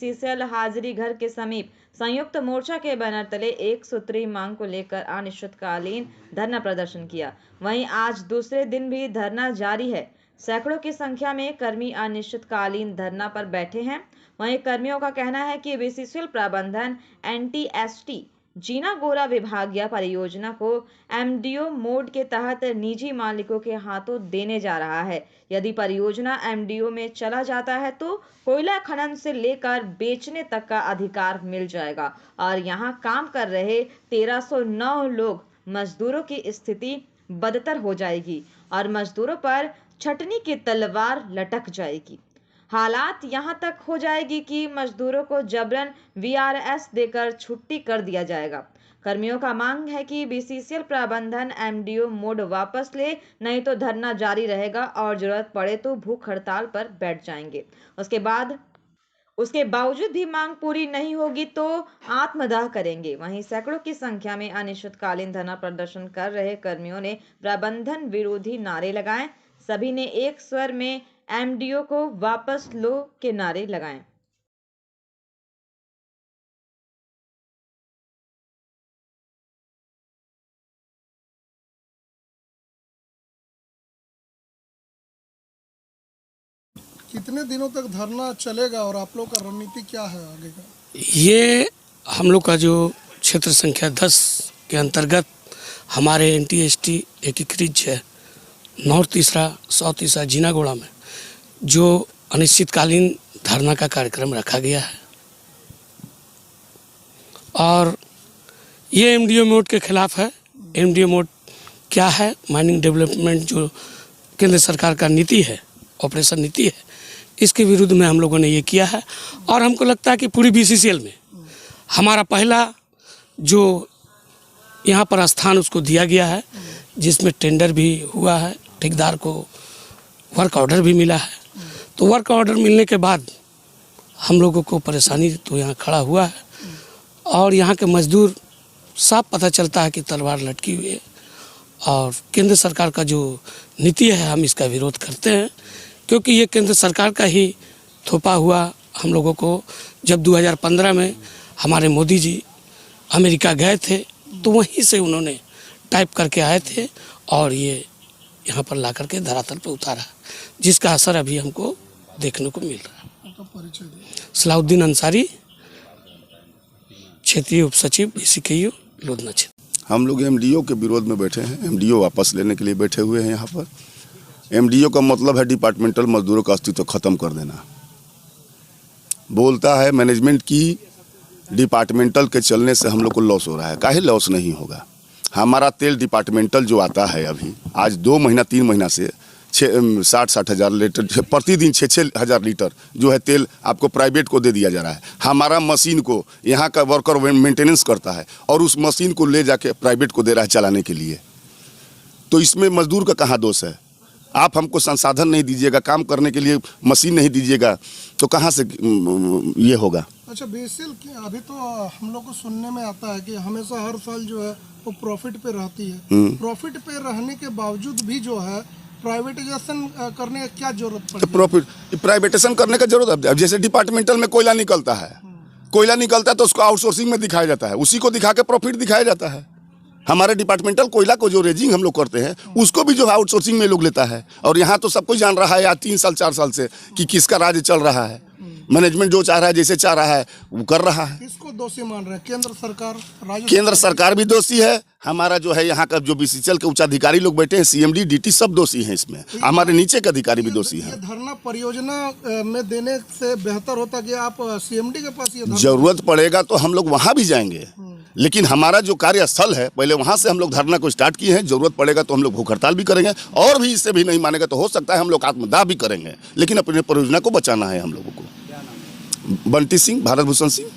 BCCL हाजिरी घर के समीप संयुक्त मोर्चा के बैनर तले एक सूत्री मांग को लेकर अनिश्चितकालीन धरना प्रदर्शन किया। वहीं आज दूसरे दिन भी धरना जारी है। सैकड़ों की संख्या में कर्मी अनिश्चितकालीन धरना पर बैठे हैं। वहीं कर्मियों का कहना है कि बीसीसीएल प्रबंधन एनटीएसटी जीना गोरा विभागीय परियोजना को एमडीओ मोड के तहत निजी मालिकों के हाथों देने जा रहा है। यदि परियोजना एमडीओ में चला जाता है तो कोयला खनन से लेकर बेचने तक का अधिकार मिल जाएगा और यहां काम कर रहे 1309 लोग मजदूरों की स्थिति बदतर हो जाएगी और मजदूरों पर छटनी की तलवार लटक जाएगी। हालात यहां तक हो जाएगी कि मजदूरों को जबरन वीआरएस देकर छुट्टी कर दिया जाएगा। कर्मियों का मांग है कि बीसीसीएल प्रबंधन एमडीओ मोड वापस ले, नहीं तो धरना जारी रहेगा और जरूरत पड़े तो भूख हड़ताल पर बैठ जाएंगे। उसके बावजूद भी मांग पूरी नहीं होगी तो आत्मदाह करेंगे। वहीं सैकड़ों की संख्या में अनिश्चितकालीन धरना प्रदर्शन कर रहे कर्मियों ने प्रबंधन विरोधी नारे लगाए। सभी ने एक स्वर में एमडीओ को वापस लो के नारे लगाए। कितने दिनों तक धरना चलेगा और आप लोग का रणनीति क्या है आगे का? ये हम लोग का जो क्षेत्र संख्या 10 के अंतर्गत हमारे एनटीएसटी एकीकृत है नॉर्थ तीसरा साउथ तीसरा जीनागोड़ा में जो अनिश्चितकालीन धरना का कार्यक्रम रखा गया है और ये एमडीओ मोड के खिलाफ है। एमडीओ मोड क्या है? माइनिंग डेवलपमेंट जो केंद्र सरकार का नीति है, ऑपरेशन नीति है, इसके विरुद्ध में हम लोगों ने ये किया है और हमको लगता है कि पूरी बीसीसीएल में हमारा पहला जो यहाँ पर स्थान उसको दिया गया है, जिसमें टेंडर भी हुआ है, ठेकेदार को वर्क ऑर्डर भी मिला है। तो वर्क ऑर्डर मिलने के बाद हम लोगों को परेशानी तो यहाँ खड़ा हुआ है और यहाँ के मजदूर साफ पता चलता है कि तलवार लटकी हुई है और केंद्र सरकार का जो नीति है हम इसका विरोध करते हैं, क्योंकि ये केंद्र सरकार का ही थोपा हुआ। हम लोगों को जब 2015 में हमारे मोदी जी अमेरिका गए थे तो वहीं से उन्होंने टाइप करके आए थे और ये यहाँ पर ला करके धरातल पर उतारा, जिसका असर अभी हमको देखने को मिल रहा है। सलाउद्दीन अंसारी, क्षेत्रीय उप सचिव बीसीकेयू लोधना क्षेत्र। हम लोग एमडीओ के विरोध में बैठे हैं। एमडीओ वापस लेने के लिए बैठे हुए हैं। यहाँ पर एमडीओ का मतलब है डिपार्टमेंटल मजदूरों का अस्तित्व खत्म कर देना। बोलता है मैनेजमेंट की डिपार्टमेंटल के चलने से हम लोग को लॉस हो रहा है। काहे लॉस नहीं होगा? हमारा तेल डिपार्टमेंटल जो आता है अभी आज 2 महीना 3 महीना से 60 हज़ार लीटर प्रतिदिन 6 हज़ार लीटर जो है तेल आपको प्राइवेट को दे दिया जा रहा है। हमारा मशीन को यहाँ का वर्कर मेंटेनेंस करता है और उस मशीन को ले जाके प्राइवेट को दे रहा है चलाने के लिए। तो इसमें मजदूर का कहाँ दोष है? आप हमको संसाधन नहीं दीजिएगा, काम करने के लिए मशीन नहीं दीजिएगा तो कहाँ से ये होगा? अच्छा, बीसीसीएल अभी तो हम लोग को सुनने में आता है कि हमेशा हर साल जो है वो प्रॉफिट पे रहती है। प्रॉफिट पे रहने के बावजूद भी जो है प्राइवेटाइजेशन करने का क्या जरूरत पड़ेगी? प्राइवेटाइजेशन करने का जरूरत है। जैसे डिपार्टमेंटल में कोयला निकलता है तो उसको आउटसोर्सिंग में दिखाया जाता है, उसी को दिखा के प्रॉफिट दिखाया जाता है। हमारे डिपार्टमेंटल कोयला को जो रेजिंग हम लोग करते हैं उसको भी जो है आउटसोर्सिंग में लोग लेता है। और यहाँ तो सब कुछ जान रहा है आज 3 साल 4 साल से कि किसका राज चल रहा है। मैनेजमेंट जो चाह रहा है, जैसे चाह रहा है वो कर रहा है। किसको दोषी मान रहे हैं? केंद्र सरकार, केंद्र सरकार भी दोषी है। हमारा जो है यहाँ का जो बीसीसीएल के उच्च अधिकारी लोग बैठे हैं, सीएमडी डीटी सब दोषी हैं इसमें। हमारे नीचे के अधिकारी भी दोषी हैं। धरना परियोजना में देने से बेहतर होता कि आप सीएमडी के पास ये जरूरत पड़ेगा तो हम लोग वहाँ भी जाएंगे, लेकिन हमारा जो कार्यस्थल है पहले वहाँ से हम लोग धरना को स्टार्ट किए हैं। जरूरत पड़ेगा तो हम लोग भूख हड़ताल भी करेंगे और भी इससे भी नहीं मानेगा तो हो सकता है हम लोग आत्मदाह भी करेंगे, लेकिन अपनी परियोजना को बचाना है हम लोगों को। बंटी सिंह, भारत भूषण सिंह।